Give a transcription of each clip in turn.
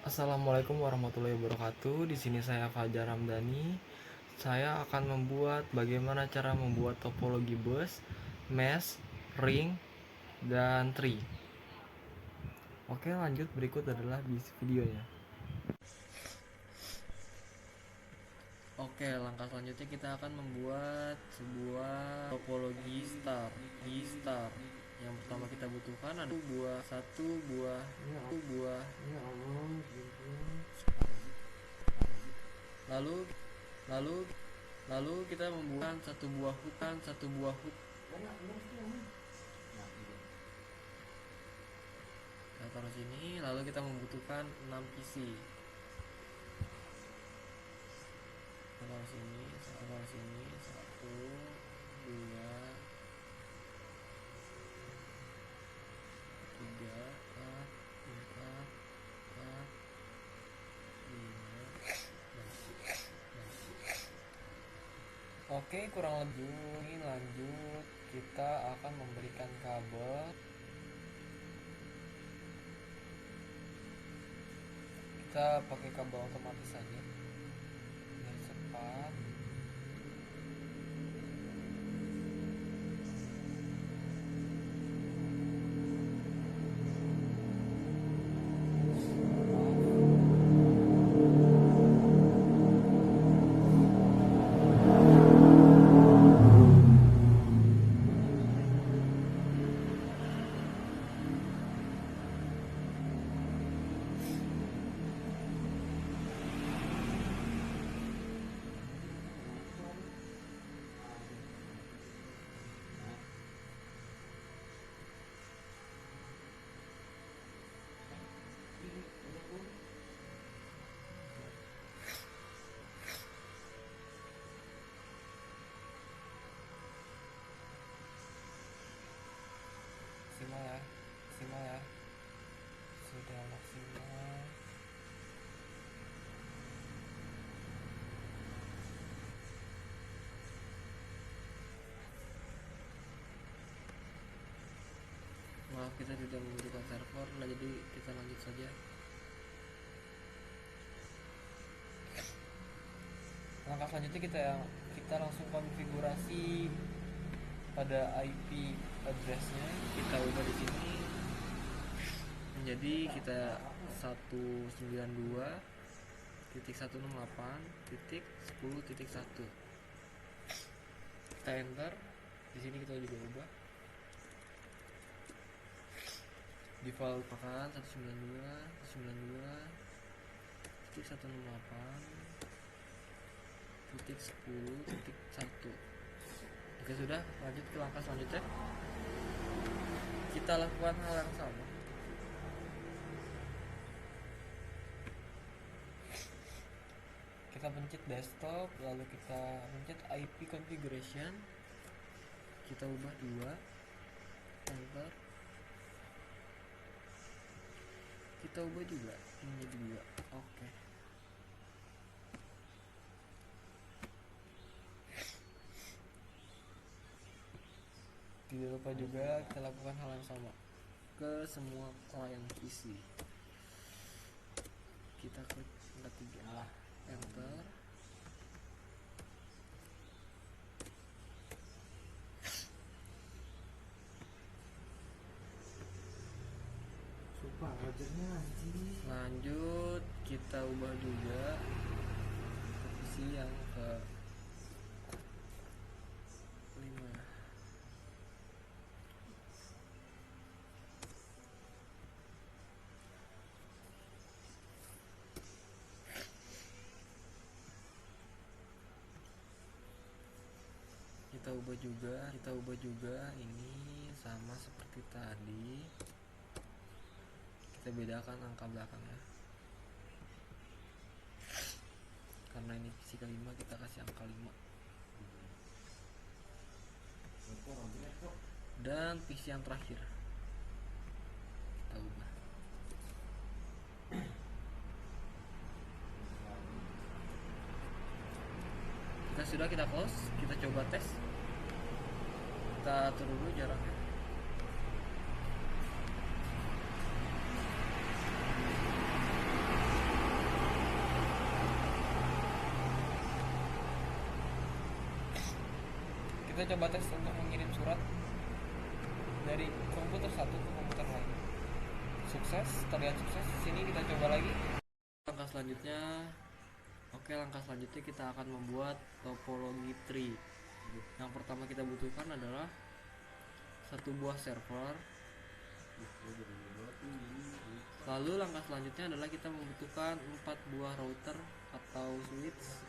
Assalamualaikum warahmatullahi wabarakatuh. Di sini saya Fajar Ramdhani. Saya akan membuat bagaimana cara membuat topologi bus, mesh, ring, dan tree. Oke, lanjut. Berikut adalah videonya. Oke, langkah selanjutnya kita akan membuat sebuah topologi star. Yang pertama kita butuhkan ada satu buah lalu lalu lalu kita membuat satu buah hook. Kita taruh sini, lalu kita membutuhkan 6 PC. Kita taruh sini, satu, dua, tiga, empat, lima, Oke, kurang lebih lanjut kita akan memberikan kabel. Kita pakai kabel otomatis saja biar cepat. Maksimal ya, sudah maksimal. Maaf, kita tidak membutuhkan server, jadi kita lanjut saja. Langkah selanjutnya kita langsung konfigurasi pada IP addressnya. Kita ubah di sini menjadi kita 192.168.10.1. Kita enter. Di sini kita juga ubah default pakan 192.168.10.1. Oke, sudah. Lanjut ke langkah selanjutnya. Kita lakukan hal yang sama. Kita pencet desktop, lalu kita pencet IP configuration. Kita ubah 2, enter. Kita ubah juga menjadi 2. Oke. Tidak lupa juga kita lakukan hal yang sama ke semua klien PC. Kita klik angka 3, enter. Lanjut kita ubah juga posisi yang ke 5. Kita ubah juga ini sama seperti tadi. Kita bedakan angka belakangnya. Karena ini PC ke-5, kita kasih angka 5. Dan PC yang terakhir kita ubah. Kita close, kita coba tes. Kita atur dulu jaraknya. Kita coba tes untuk mengirim surat dari komputer satu ke komputer lain. Sukses, terlihat sukses. Sini kita coba lagi. Langkah selanjutnya, langkah selanjutnya kita akan membuat topologi tree. Yang pertama kita butuhkan adalah satu buah server. Lalu langkah selanjutnya adalah kita membutuhkan 4 buah router atau switch.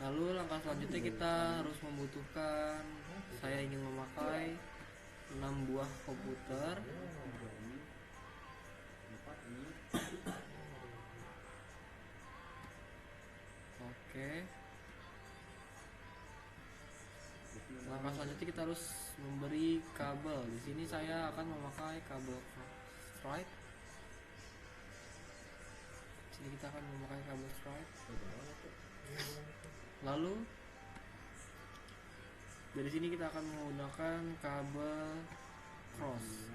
Lalu langkah selanjutnya kita harus membutuhkan, saya ingin memakai 6 buah komputer. Oke. Langkah selanjutnya kita harus memberi kabel. Di sini saya akan memakai kabel Stripe. Sini kita akan memakai kabel Stripe. Lalu dari sini kita akan menggunakan kabel cross.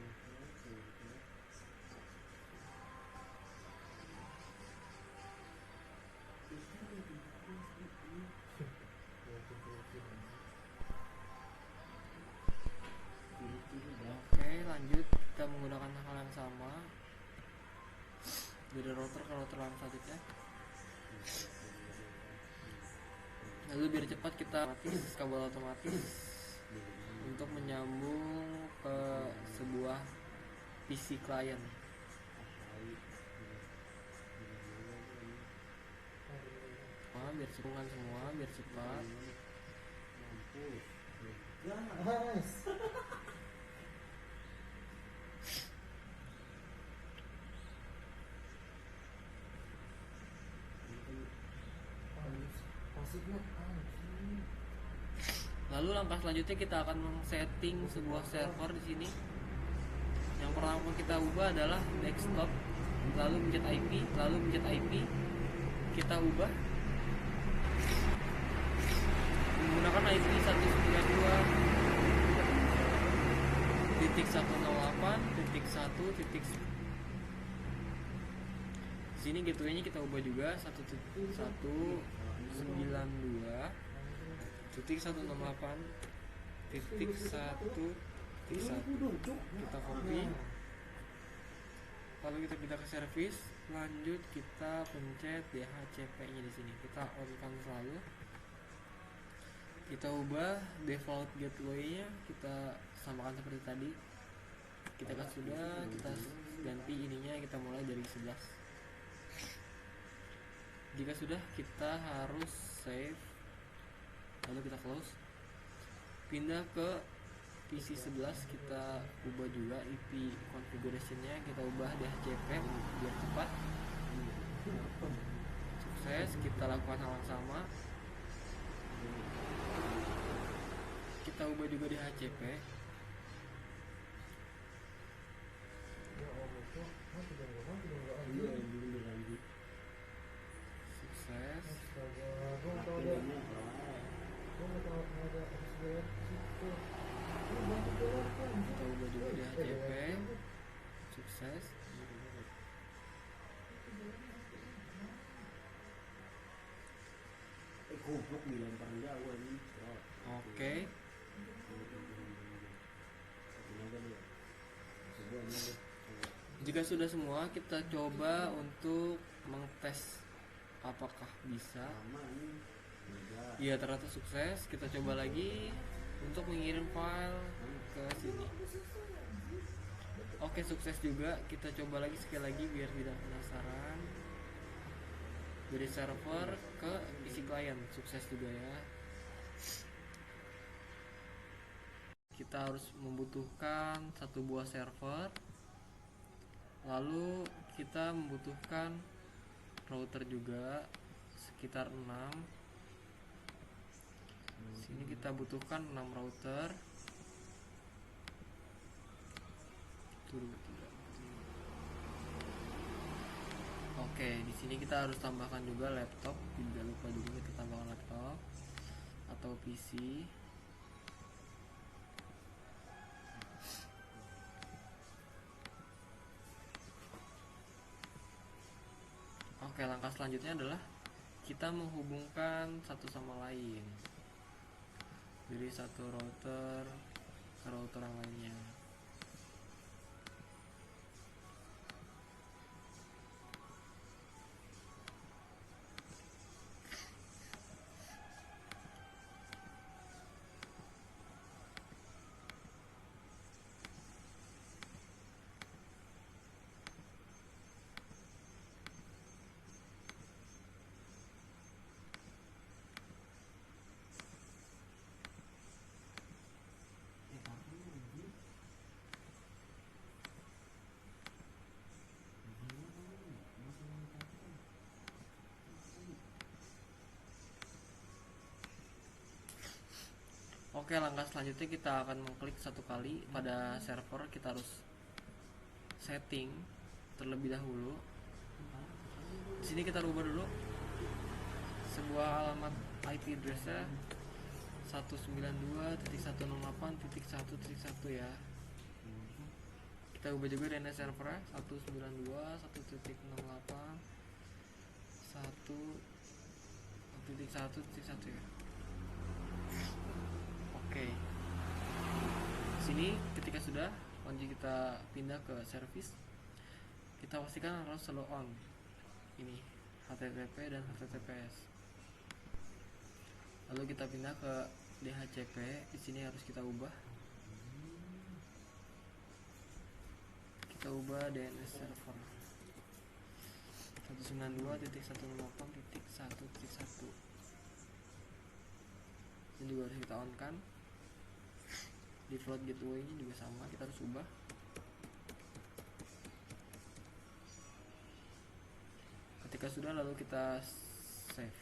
Oke, lanjut kita menggunakan hal yang sama dari router ke router yang selanjutnya. Lalu biar cepat kita kabel otomatis untuk menyambung ke sebuah PC client. Biar cepat semua, biar cepat. Lalu langkah selanjutnya kita akan setting sebuah server di sini. Yang pertama kita ubah adalah desktop, lalu pencet IP, kita ubah menggunakan IP 192.168.1. Sini gateway-nya kita ubah juga 192.168.1. Kita copy, lalu kita pindah ke service. Lanjut kita pencet DHCP nya di sini, kita on kan selalu. Kita ubah default gateway nya, kita samakan seperti tadi. Kita sudah, kita ganti ininya, kita mulai dari 11. Jika sudah, kita harus save, lalu kita close. Pindah ke PC 11, kita ubah juga IP configuration-nya, kita ubah DHCP biar cepat. Sukses, kita lakukan hal yang sama. Kita ubah juga DHCP. Sukses. Kita ubah juga DHCP. Sukses. Oke. Jika sudah semua, kita coba untuk mengtes apakah bisa. Iya, ternyata sukses. Kita coba lagi untuk mengirim file ke sini. Oke, sukses juga. Kita coba lagi sekali lagi biar tidak penasaran. Dari server ke PC client, sukses juga ya. Kita harus membutuhkan satu buah server. Lalu kita membutuhkan router juga sekitar 6. Sini kita butuhkan 6 router. Oke, di sini kita harus tambahkan juga laptop. Tidak lupa juga kita tambahkan laptop atau PC. selanjutnya adalah kita menghubungkan satu sama lain dari satu router ke router yang lainnya. Oke, langkah selanjutnya kita akan mengklik satu kali pada server. Kita harus setting terlebih dahulu. Di sini kita rubah dulu sebuah alamat IP address-nya 192.168.1.1 ya. Kita ubah juga DNS server 192.168.1.1.1 ya. Oke. Sini ketika sudah lanjut kita pindah ke service. Kita pastikan harus selalu on. Ini HTTP dan HTTPS. Lalu kita pindah ke DHCP. Di sini harus kita ubah. Kita ubah DNS server 192.168.1.1. Ini juga harus kita on kan. Default gateway nya juga sama, kita harus ubah. Ketika sudah, lalu kita save.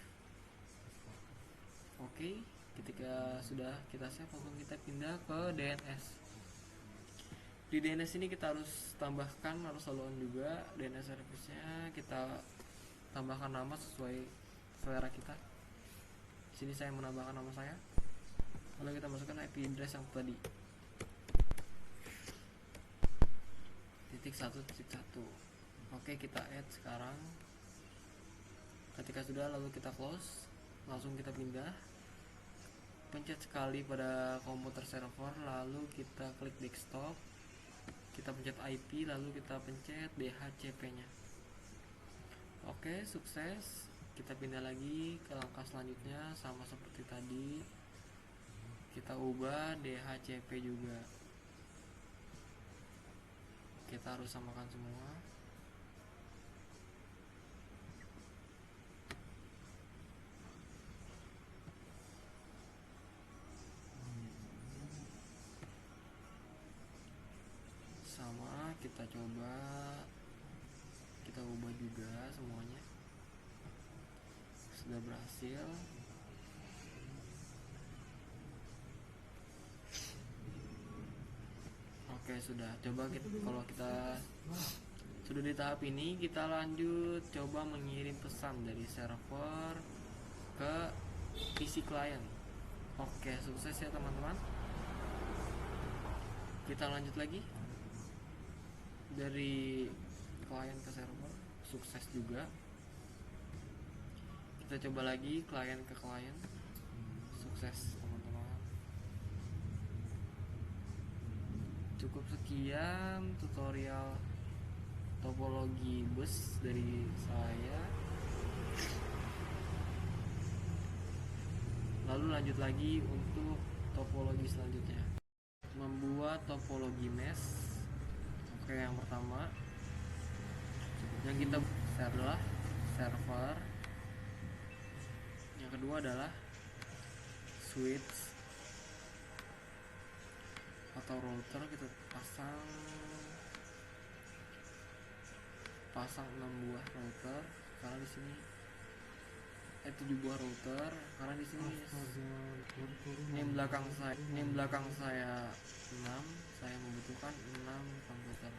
Oke, ketika sudah kita save, lalu kita pindah ke DNS. Di DNS ini kita harus tambahkan, harus selalu on juga DNS service-nya. Kita tambahkan nama sesuai selera kita. Di sini saya menambahkan nama saya. Lalu kita masukkan IP address yang tadi. .1.1. Oke, kita add sekarang. Ketika sudah, lalu kita close. Langsung kita pindah. Pencet sekali pada komputer server, lalu kita klik desktop. Kita pencet IP, lalu kita pencet DHCP-nya. Oke, sukses. Kita pindah lagi ke langkah selanjutnya, sama seperti tadi. Kita ubah DHCP juga. Kita harus samakan semua. Sama, kita coba. Kita ubah juga semuanya. Sudah berhasil. Oke, sudah. Coba kalau kita sudah di tahap ini, kita lanjut coba mengirim pesan dari server ke PC client. Oke, sukses ya teman-teman. Kita lanjut lagi dari klien ke server, sukses juga. Kita coba lagi klien ke klien, sukses teman-teman. Cukup sekian tutorial topologi bus dari saya. Lalu lanjut lagi untuk topologi selanjutnya, membuat topologi mesh. Oke, yang pertama yang kita adalah server, yang kedua adalah switch atau router. Kita pasang 6 buah router, karena di sini 7 buah router, karena di sini ini belakang saya 6, saya membutuhkan 6 komputer.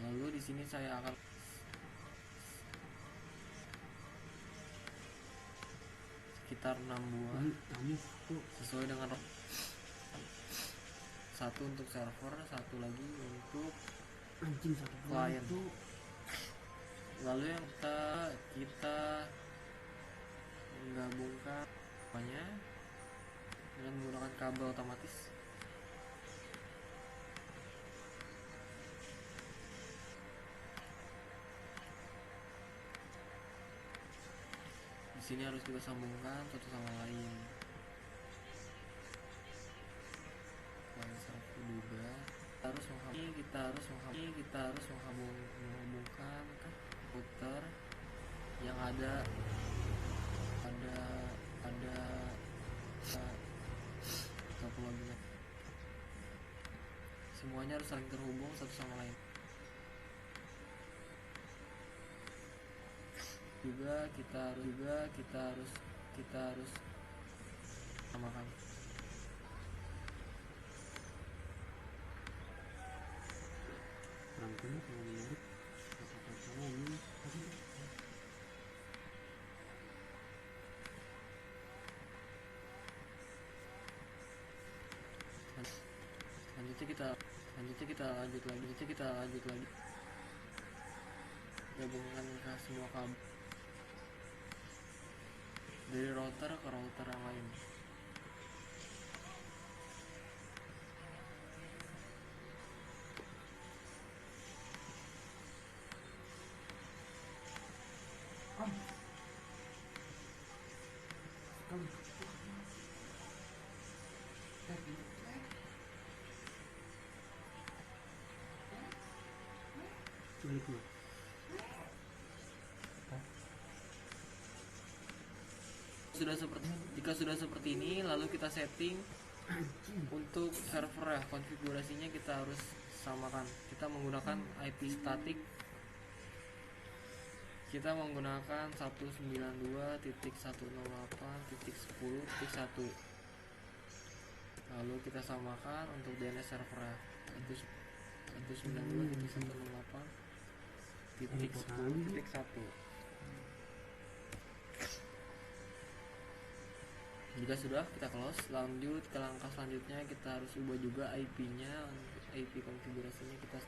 Lalu di sini saya akan sekitar 6 buah sesuai dengan satu untuk server, satu lagi untuk klien. Lalu yang kita menggabungkan semuanya dengan menggunakan kabel otomatis. Di sini harus kita sambungkan satu sama lain. Juga kita harus menghubungkan router yang ada topologinya. Semuanya harus saling terhubung satu sama lain. Juga kita harus samakan. Rangkanya kalau menarik kata-kata ini selanjutnya kita lanjut lagi gabungkan ke semua kabel dari router ke router yang lain. Jika sudah seperti ini, lalu kita setting untuk server ya, konfigurasinya kita harus samakan. Kita menggunakan IP static. Kita menggunakan 192.168.10.1. Lalu kita samakan untuk DNS server ya, 192.168.10.1. Jika sudah, kita close. Lanjut ke langkah selanjutnya, kita harus ubah juga IP-nya. IP konfigurasinya kita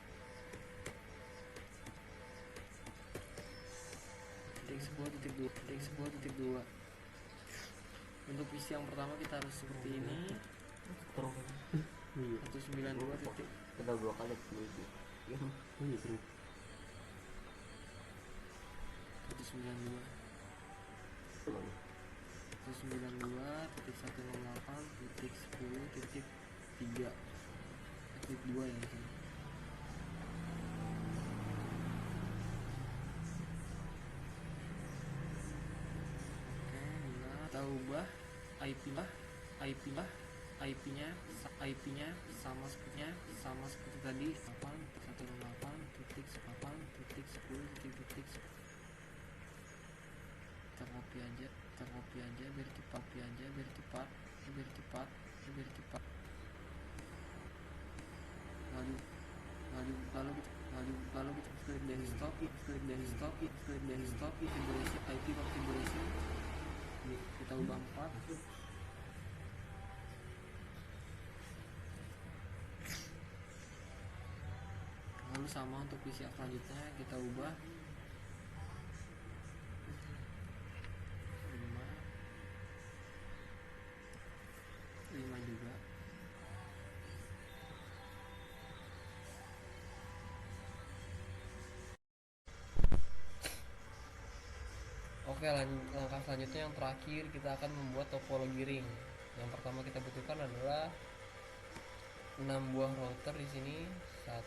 .10.2. Untuk PC yang pertama kita harus seperti ini. 192. Kita 2 kali dulu. 192.168.10.3.2 ya. Kita ubah IP-nya sama seperti tadi, 168.168.10.10. Kita copy aja biar cepat. Lalu kita klik desktop, configuration, IP configuration. Kita ubah 4. Lalu sama untuk PC selanjutnya kita ubah 5 juga. Oke, langkah selanjutnya yang terakhir, kita akan membuat topologi ring. Yang pertama kita butuhkan adalah 6 buah router di sini. 1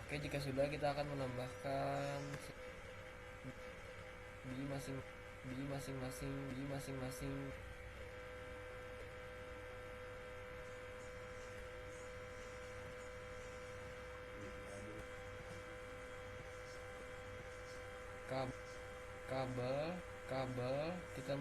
Oke, jika sudah, kita akan menambahkan di masing-masing kabel kita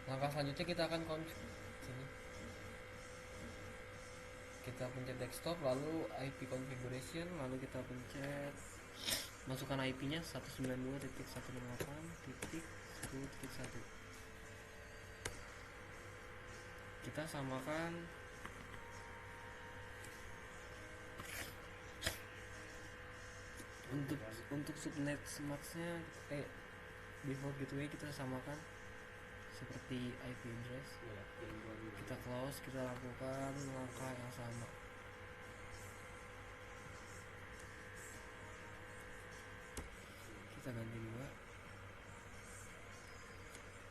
Langkah selanjutnya kita akan sini. Kita pencet desktop, lalu IP configuration, lalu kita pencet masukkan IP-nya 192.168.10.1. Kita samakan untuk subnet smartnya default gateway kita samakan seperti IP address. Kita close, kita lakukan langkah yang sama. Kita ganti 2.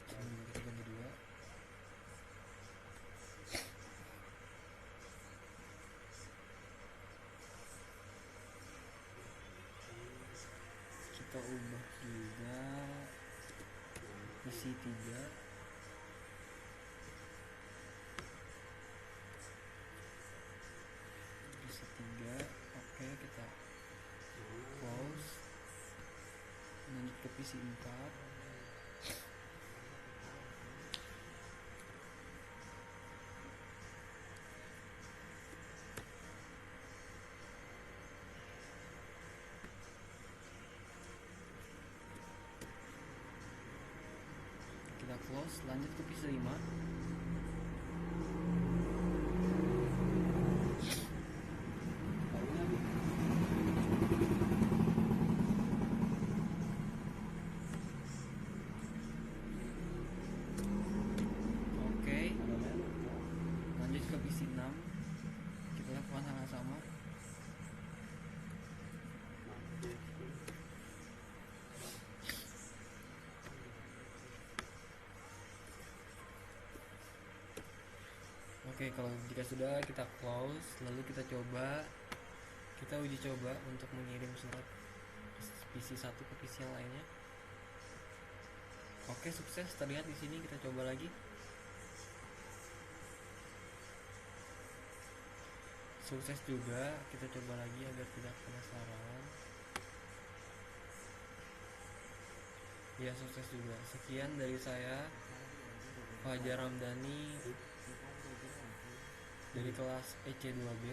Kita ganti 2. Kita ubah juga isi 3. Oke, kita close, lanjut ke PC 4. Kita close, lanjut ke PC 5. Oke, lanjut ke PC 6. Kita lakukan hal yang sama. Oke, kalau jika sudah, kita close, lalu kita uji coba untuk mengirim surat PC 1 ke PC yang lainnya. Oke, sukses terlihat di sini. Kita coba lagi. Sukses juga. Kita coba lagi agar tidak penasaran. Ya, sukses juga. Sekian dari saya, Fajar Ramdhani, dari kelas EC2B.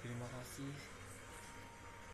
Terima kasih.